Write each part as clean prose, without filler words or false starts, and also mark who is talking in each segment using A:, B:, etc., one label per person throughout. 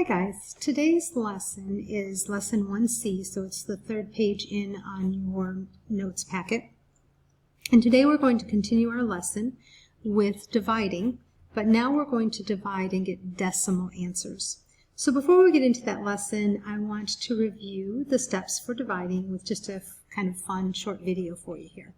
A: Hi guys, today's lesson is lesson 1C, so it's the third page in on your notes packet. And today we're going to continue our lesson with dividing, but now we're going to divide and get decimal answers. So before we get into that lesson, I want to review the steps for dividing with just a kind of fun short video for you here.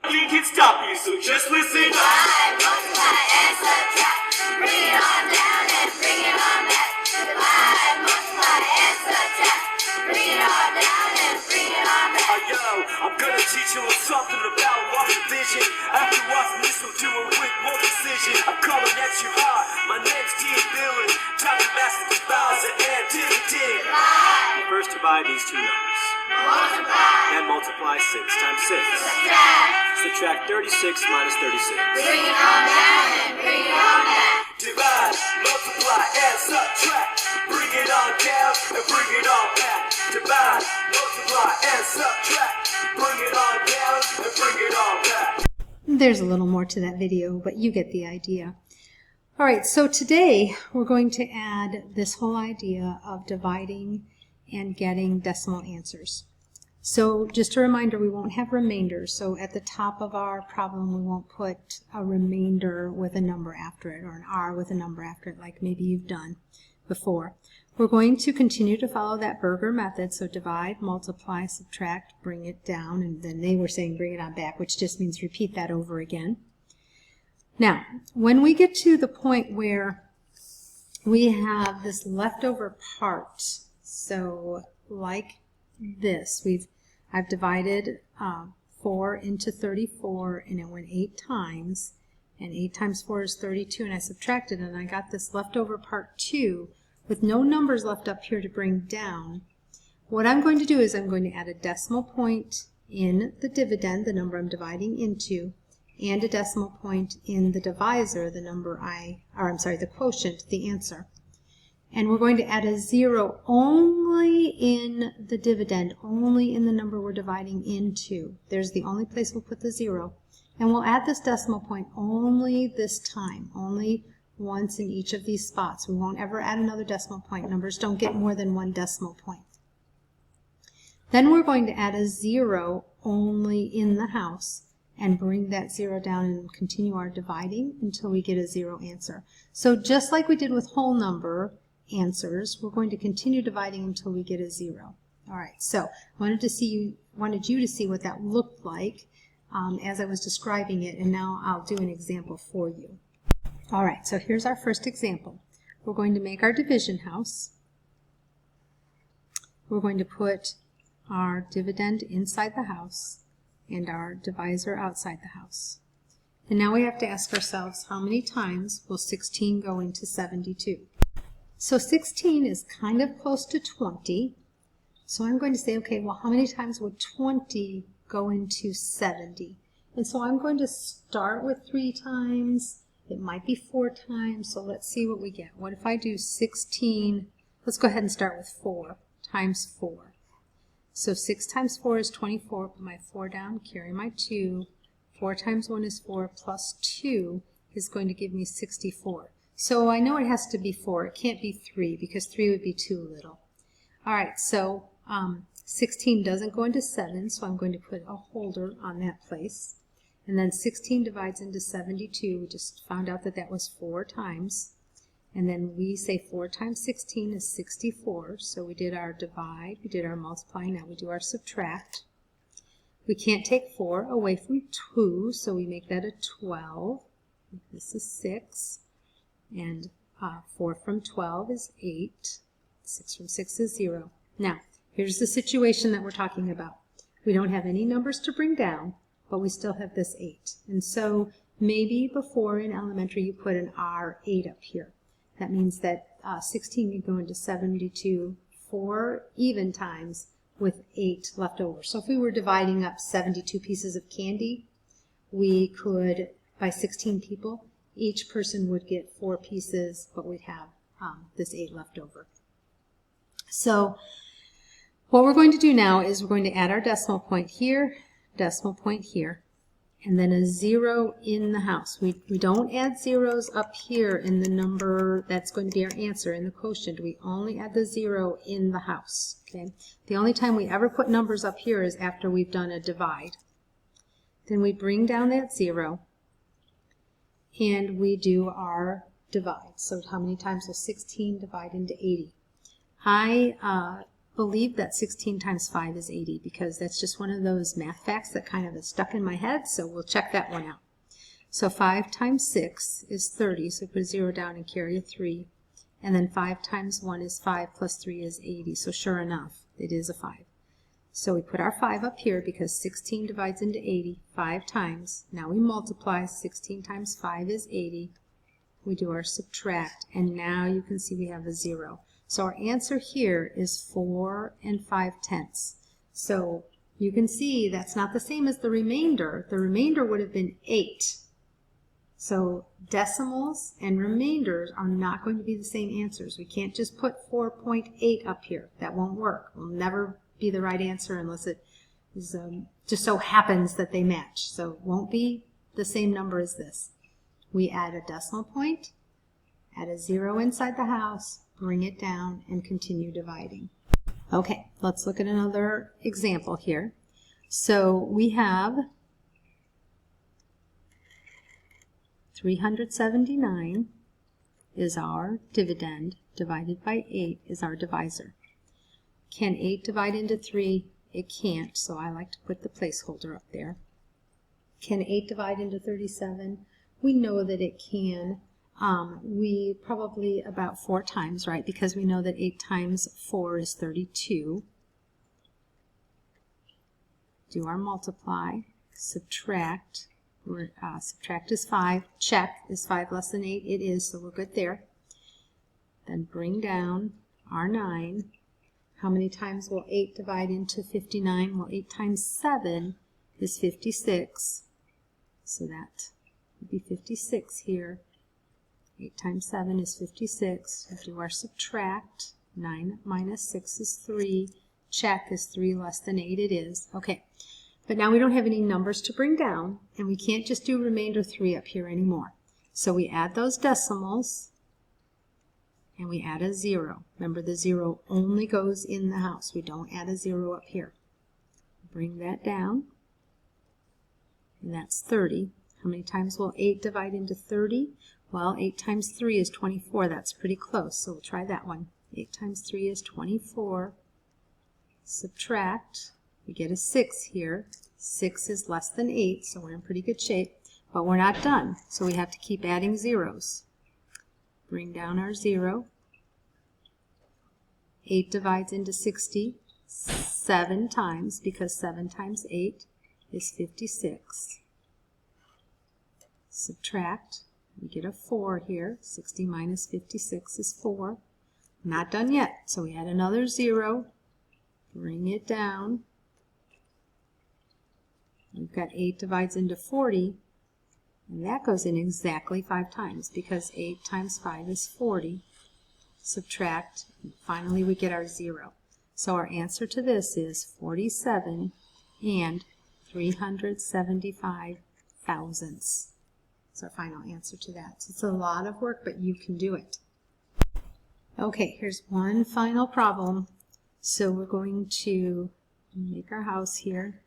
B: Nothing can stop you, so just listen.
C: Divide, multiply, and subtract. Bring it on down and bring it on back. Divide, multiply, and subtract. Bring it on down and bring it on back.
B: Oh, yo, I'm gonna teach you something about long division. After watching this, we'll do it with more precision. I'm coming at you hard. My name's T-Billy. Time to master the vowels and dividend.
C: Divide,
B: First, divide these two numbers.
C: multiply,
B: And multiply 6 times 6.
C: subtract.
B: Subtract 36 minus 36.
C: Bring it on down and bring it on back.
B: Divide, multiply, and subtract. Bring it on down and bring it on back. Divide, multiply, and subtract. Bring it on down and bring it on back.
A: There's a little more to that video, but you get the idea. All right, so today we're going to add this whole idea of dividing and getting decimal answers. So just a reminder, we won't have remainders. So at the top of our problem, we won't put a remainder with a number after it or an R with a number after it like maybe you've done before. We're going to continue to follow that Berger method. So divide, multiply, subtract, bring it down, and then they were saying bring it on back, which just means repeat that over again. Now, when we get to the point where we have this leftover part, so like this, I've divided 4 into 34, and it went 8 times, and 8 times 4 is 32, and I subtracted, and I got this leftover part 2 with no numbers left up here to bring down. What I'm going to do is I'm going to add a decimal point in the dividend, the number I'm dividing into, and a decimal point in the divisor, the number the quotient, the answer. And we're going to add a 0 only in the dividend, only in the number we're dividing into. There's the only place we'll put the 0. And we'll add this decimal point only this time, only once in each of these spots. We won't ever add another decimal point. Numbers don't get more than one decimal point. Then we're going to add a 0 only in the house and bring that 0 down and continue our dividing until we get a 0 answer. So just like we did with whole number answers, we're going to continue dividing until we get a 0. All right, so I wanted you to see what that looked like as I was describing it, and now I'll do an example for you. All right, so here's our first example. We're going to make our division house. We're going to put our dividend inside the house and our divisor outside the house. And now we have to ask ourselves, how many times will 16 go into 72? So 16 is kind of close to 20. So I'm going to say, okay, well, how many times would 20 go into 70? And so I'm going to start with 3 times. It might be 4 times, so let's see what we get. What if I do 16, let's go ahead and start with 4 times 4. So 6 times 4 is 24, put my 4 down, carry my 2. 4 times 1 is 4, plus 2 is going to give me 64. So I know it has to be 4, it can't be 3, because 3 would be too little. Alright, so 16 doesn't go into 7, so I'm going to put a holder on that place. And then 16 divides into 72. We just found out that that was 4 times. And then we say 4 times 16 is 64. So we did our divide, we did our multiply, now we do our subtract. We can't take 4 away from 2, so we make that a 12. This is 6. And 4 from 12 is 8. 6 from 6 is 0. Now, here's the situation that we're talking about. We don't have any numbers to bring down, but we still have this 8. And so maybe before in elementary you put an R8 up here. That means that 16 can go into 72 4 even times with 8 left over. So if we were dividing up 72 pieces of candy, we could, by 16 people, each person would get 4 pieces, but we'd have this 8 left over. So what we're going to do now is we're going to add our decimal point here, and then a 0 in the house. We don't add zeros up here in the number that's going to be our answer in the quotient. We only add the 0 in the house. Okay. The only time we ever put numbers up here is after we've done a divide. Then we bring down that 0 and we do our divide. So how many times will 16 divide into 80? I believe that 16 times 5 is 80 because that's just one of those math facts that kind of is stuck in my head, so we'll check that one out. So 5 times 6 is 30, so put a 0 down and carry a 3. And then 5 times 1 is 5 plus 3 is 80, so sure enough, it is a 5. So we put our 5 up here because 16 divides into 80 5 times. Now we multiply. 16 times 5 is 80. We do our subtract, and now you can see we have a 0. So our answer here is 4 5/10. So you can see that's not the same as the remainder. The remainder would have been 8. So decimals and remainders are not going to be the same answers. We can't just put 4.8 up here. That won't work. It will never be the right answer unless it is, just so happens that they match. So it won't be the same number as this. We add a decimal point, add a 0 inside the house, bring it down, and continue dividing. Okay, let's look at another example here. So we have 379 is our dividend, divided by 8 is our divisor. Can 8 divide into 3? It can't, so I like to put the placeholder up there. Can 8 divide into 37? We know that it can. We probably about 4 times, right? Because we know that 8 times 4 is 32. Do our multiply, subtract. Subtract is 5. Check. Is 5 less than 8? It is, so we're good there. Then bring down our 9. How many times will 8 divide into 59? Well, 8 times 7 is 56. So that would be 56 here. 8 times 7 is 56. We do our subtract. 9 minus 6 is 3. Check. Is 3 less than 8? It is. Okay. But now we don't have any numbers to bring down, and we can't just do remainder 3 up here anymore. So we add those decimals, and we add a 0. Remember, the 0 only goes in the house. We don't add a 0 up here. Bring that down, and that's 30. How many times will 8 divide into 30? Well, 8 times 3 is 24. That's pretty close, so we'll try that one. 8 times 3 is 24. Subtract. We get a 6 here. 6 is less than 8, so we're in pretty good shape. But we're not done, so we have to keep adding zeros. Bring down our 0. 8 divides into 60 7 times, because 7 times 8 is 56. Subtract. We get a 4 here. 60 minus 56 is 4. Not done yet, so we add another 0. Bring it down. We've got 8 divides into 40, and that goes in exactly 5 times, because 8 times 5 is 40. Subtract, and finally we get our 0. So our answer to this is 47 375 thousandths. That's our final answer to that. So it's a lot of work, but you can do it. Okay, here's one final problem. So we're going to make our house here.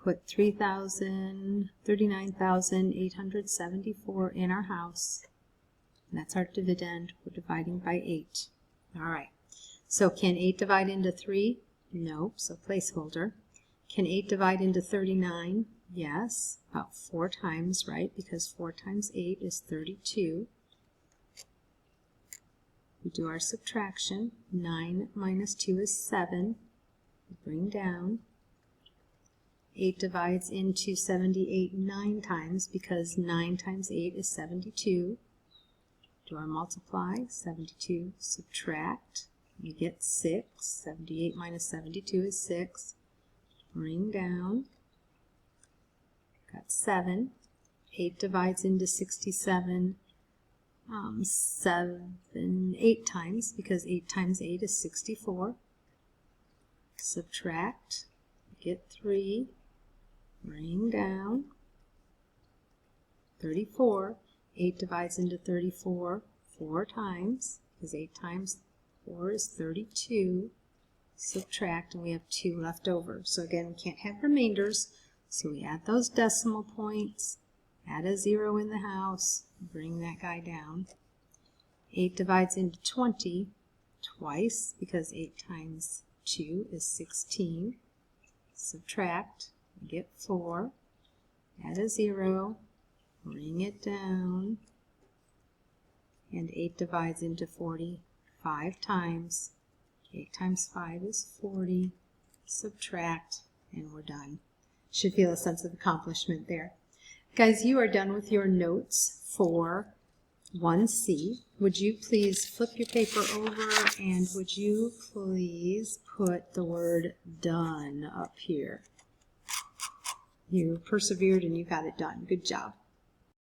A: Put 39,874 in our house. And that's our dividend. We're dividing by 8. All right. So can 8 divide into 3? No, so placeholder. Can 8 divide into 39? Yes, about 4 times, right? Because 4 times 8 is 32. We do our subtraction. 9 minus 2 is 7. We bring down. 8 divides into 78 9 times, because 9 times 8 is 72. Do our multiply. 72, subtract. We get 6. 78 minus 72 is 6. Bring down. Got 7. 8 divides into 67 8 times, because 8 times 8 is 64. Subtract. Get 3. bring down, 34. 8 divides into 34 4 times, because 8 times 4 is 32. Subtract, and we have 2 left over. So again, we can't have remainders, so we add those decimal points, add a 0 in the house, bring that guy down. 8 divides into 20 twice, because 8 times 2 is 16. Subtract, we get 4, add a 0, bring it down, and 8 divides into 40 5 times. 8 times 5 is 40. Subtract, and we're done. Should feel a sense of accomplishment there. Guys, you are done with your notes for 1C. Would you please flip your paper over, and would you please put the word done up here? You persevered and you got it done. Good job.